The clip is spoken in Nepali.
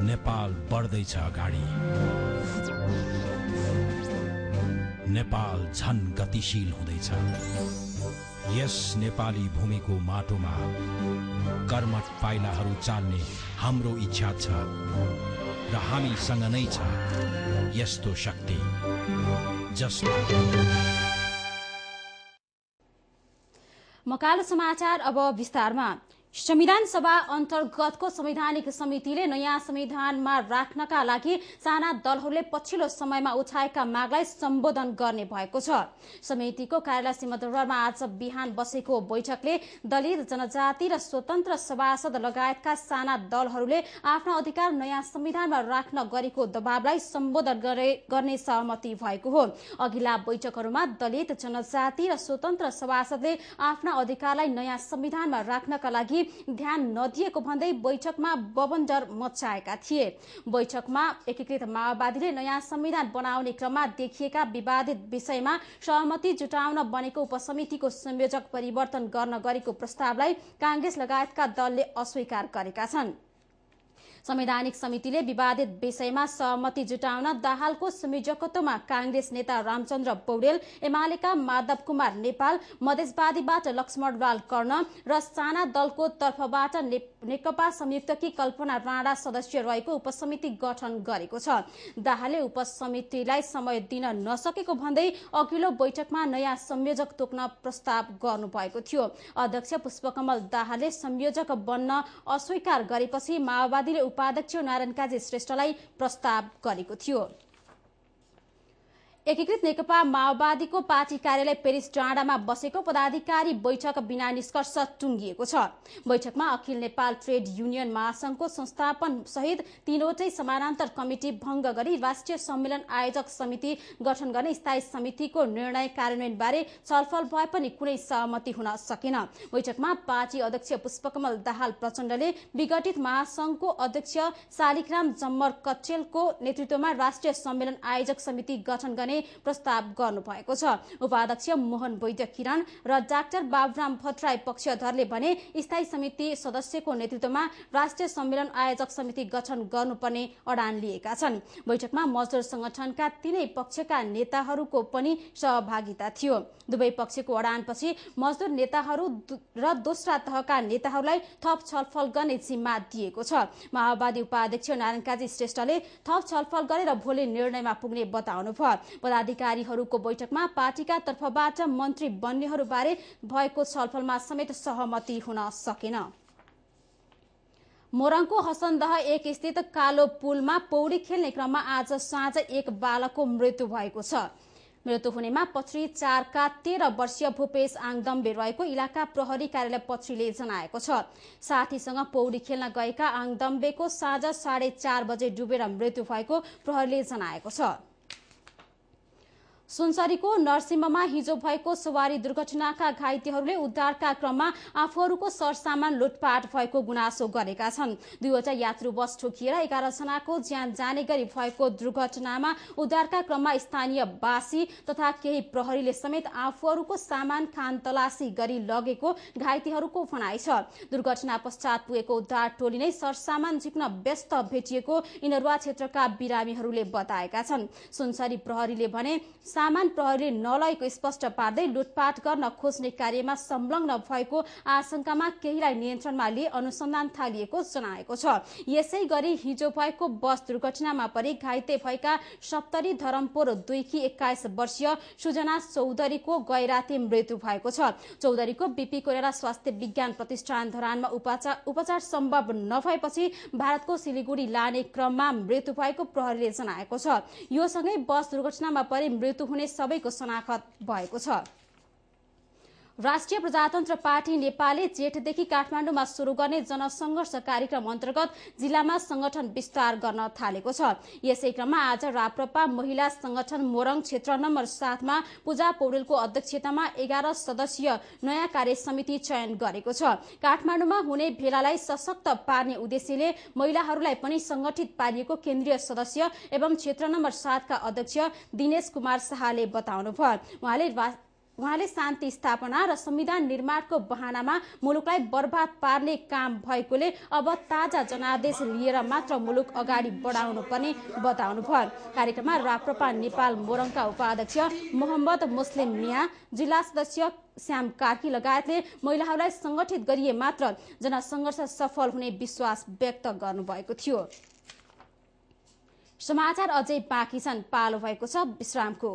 नेपाल बढ्दैछ अगाडि। नेपाल झन गतिशील हुँदैछ। यस नेपाली भूमिको माटोमा कर्मठ पाइलाहरू चाल्ने हाम्रो इच्छा छ र हामीसँग नै छ यस्तो शक्ति जसले। मकालो समाचार अब विस्तारमा। संविधान सभा अन्तर्गतको संवैधानिक समितिले नयाँ संविधानमा राख्नका लागि साना दलहरूले पछिल्लो समयमा उठाएका मागलाई सम्बोधन गर्ने भएको छ। समितिको कार्यालय सिंहदरबारमा आज बिहान बसेको बैठकले दलित, जनजाति र स्वतन्त्र सभासद लगायतका साना दलहरूले आफ्ना अधिकार नयाँ संविधानमा राख्न गरेको दबावलाई सम्बोधन गर्ने सहमति भएको हो। अघिल्ला बैठकहरूमा दलित, जनजाति र स्वतन्त्र सभासदले आफ्ना अधिकारलाई नयाँ संविधानमा राख्नका लागि ध्यान नदिएको भन्दै बैठकमा बवण्डर मचाएका थिए। बैठकमा एकीकृत माओवादीले नयाँ संविधान बनाउने क्रममा देखिएका विवादित विषयमा सहमति जुटाउन बनेको उपसमितिको संयोजक परिवर्तन गर्न गरेको प्रस्तावलाई कांग्रेस लगायतका दलले अस्वीकार गरेका छन्। संवैधानिक समितिले विवादित विषयमा सहमति जुटाउन दाहालको संयोजकत्वमा कांग्रेस नेता रामचन्द्र पौडेल, एमालेका माधव कुमार नेपाल, मधेसवादीबाट लक्ष्मणलाल कर्ण र साना दलको तर्फबाट नेकपा संयुक्तकी कल्पना राणा सदस्य रहेको उपसमिति गठन गरेको छ। दाहालले उपसमितिलाई समय दिन नसकेको भन्दै अघिल्लो बैठकमा नयाँ संयोजक तोक्न प्रस्ताव गर्नुभएको थियो। अध्यक्ष पुष्पकमल दाहालले संयोजक बन्न अस्वीकार गरेपछि माओवादीले उपाध्यक्ष नारायण काजी श्रेष्ठलाई प्रस्ताव गरेको थियो। एकीकृत नेकपा माओवादीको पार्टी कार्यालय पेरिस डाँडामा बसेको पदाधिकारी बैठक बिना निष्कर्ष टुंगिएको छ। बैठकमा अखिल नेपाल ट्रेड युनियन महासंघको संस्थापन सहित तीनवटै समानान्तर कमिटी भंग गरी राष्ट्रिय सम्मेलन आयोजक समिति गठन गर्ने स्थायी समितिको निर्णय कार्यान्वयन बारे छलफल भए पनि कुनै सहमति हुन सकेन। बैठकमा पार्टी अध्यक्ष पुष्पकमल दाहाल प्रचण्डले विघटित महासंघको अध्यक्ष शालिग्राम जम्मर कट्टेलको नेतृत्वमा राष्ट्रिय सम्मेलन आयोजक समिति गठन गर्ने प्रस्ताव गर्नुभएको छ। उपाध्यक्ष मोहन वैद्य किरण र डाक्टर बाबुराम भट्टराई पक्षधरले भने स्थायी समिति सदस्यको नेतृत्वमा राष्ट्रिय सम्मेलन आयोजक समिति गठन गर्नुपर्ने अडान लिएका छन्। बैठकमा मजदुर संगठनका तीनै पक्षका नेताहरूको पनि सहभागिता थियो। दुवै पक्षको अडानपछि मजदुर नेताहरू र दोस्रा तहका नेताहरूलाई थप छलफल गर्ने जिम्मा दिएको छ। माओवादी उपाध्यक्ष नारायण काजी श्रेष्ठले थप छलफल गरेर भोलि निर्णयमा पुग्ने बताउनुभयो। पदाधिकारीहरूको बैठकमा पार्टीका तर्फबाट मन्त्री बन्नेहरूबारे भएको छलफलमा समेत सहमति हुन सकेन। मोरङको हसनदह 1 स्थित कालो पुलमा पौडी खेल्ने क्रममा आज साँझ एक बालकको मृत्यु भएको छ। मृत्यु हुनेमा पछ्री 4 का 13 वर्षीय भूपेश आङदम्बे रहेको इलाका प्रहरी कार्यालय पछ्रीले जनाएको छ। साथीसँग पौडी खेल्न गएका आङदम्बेको साँझ 4:30 बजे डुबेर मृत्यु भएको प्रहरीले जनाएको छ। सुनसरीको नरसिंहमा हिजो भएको सवारी दुर्घटनाका घाइतेहरूले उद्धारका क्रममा आफूहरूको सरसामान लुटपाट भएको गुनासो गरेका छन्। दुईवटा यात्रु बस ठोकिएर 11 जनाको ज्यान जाने गरी भएको दुर्घटनामा उद्धारका क्रममा स्थानीय बासी तथा केही प्रहरीले समेत आफूहरूको सामान खानतलासी गरी लगेको घाइतेहरूको भनाइ छ। दुर्घटना पश्चात पुगेको उद्धार टोली नै सरसामान झिक्न व्यस्त भेटिएको इनरुवा क्षेत्रका बिरामीहरूले बताएका छन्। सुनसरी प्रहरीले भने सामान प्रहरीले नलएको स्पष्ट पार्दै लुटपाट गर्न खोज्ने कार्यमा संलग्न भएको आशंकामा केहीलाई नियन्त्रणमा लिए अनुसन्धान थालिएको जनाएको छ। यसै गरी हिजो भएको बस दुर्घटनामा परि घाइते भएका सप्तरी धरमपुर 2 की 21 वर्षीय सुजना चौधरीको गैराती मृत्यु भएको छ। चौधरीको बीपी कोइराला स्वास्थ्य विज्ञान प्रतिष्ठान धरानमा उपचार सम्भव नभएपछि भारतको सिलिगुडी लाने क्रममा मृत्यु भएको प्रहरीले जनाएको छ। यो सँगै बस दुर्घटनामा परि मृत्यु हुने सबैको शनाखत भएको छ। राष्ट्रिय प्रजातन्त्र पार्टी नेपालले जेठदेखि काठमाडौँमा सुरु गर्ने जनसंघर्ष कार्यक्रम अन्तर्गत जिल्लामा संगठन विस्तार गर्न थालेको छ। यसै क्रममा आज राप्रपा महिला संगठन मोरङ क्षेत्र नम्बर 7 मा पूजा पौडेलको अध्यक्षतामा 11 सदस्यीय नयाँ कार्य समिति चयन गरेको छ। काठमाडौँमा हुने भेलालाई सशक्त पार्ने उद्देश्यले महिलाहरूलाई पनि संगठित पारिएको केन्द्रीय सदस्य एवं क्षेत्र नम्बर 7 का अध्यक्ष दिनेश कुमार शाहले बताउनुभयो। उहाँले उहाँले शान्ति स्थापना र संविधान निर्माणको बहानामा मुलुकलाई बर्बाद पार्ने काम भएकोले अब ताजा जनादेश लिएर मात्र मुलुक अगाडि बढाउनु पर्ने बताउनुभयो। कार्यक्रममा राप्रपा नेपाल मोरङका उपाध्यक्ष मोहम्मद मुस्लिम मिया, जिल्ला सदस्य श्याम कार्की लगायतले महिलाहरूलाई संगठित गरिए मात्र जनसङ्घर्ष सफल हुने विश्वास व्यक्त गर्नुभएको थियो। समाचार अझै बाँकी छन्, पालो भएको छ विश्रामको।